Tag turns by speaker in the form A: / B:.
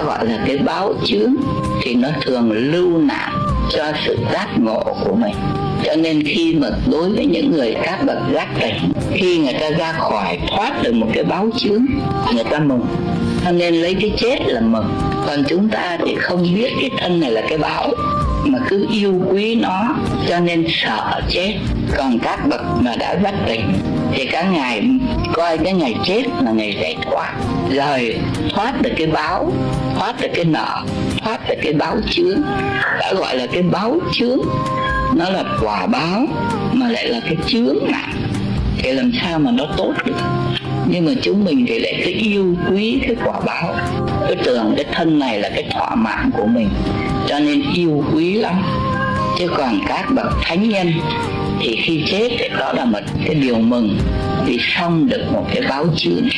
A: gọi là cái báo chướng, thì nó thường lưu nạn cho sự giác ngộ của mình. Cho nên khi mà đối với những người các bậc giác tỉnh, khi người ta ra khỏi thoát được một cái báo chướng, người ta mừng. Cho nên lấy cái chết là mừng. Còn chúng ta thì không biết cái thân này là cái báo, mà cứ yêu quý nó, cho nên sợ chết. Còn các bậc mà đã giác tỉnh thì các ngài coi cái ngày chết là ngày giải thoát, rồi thoát được cái báo, thoát được cái nợ, thoát được cái báo chướng. Đã gọi là cái báo chướng, nó là quả báo mà lại là cái chướng nặng, thì làm sao mà nó tốt được. Nhưng mà chúng mình thì lại cứ yêu quý cái quả báo, cứ tưởng cái thân này là cái thọ mạng của mình, cho nên yêu quý lắm. Chứ còn các bậc thánh nhân thì khi chết thì đó là một cái điều mừng, vì xong được một cái báo chướng.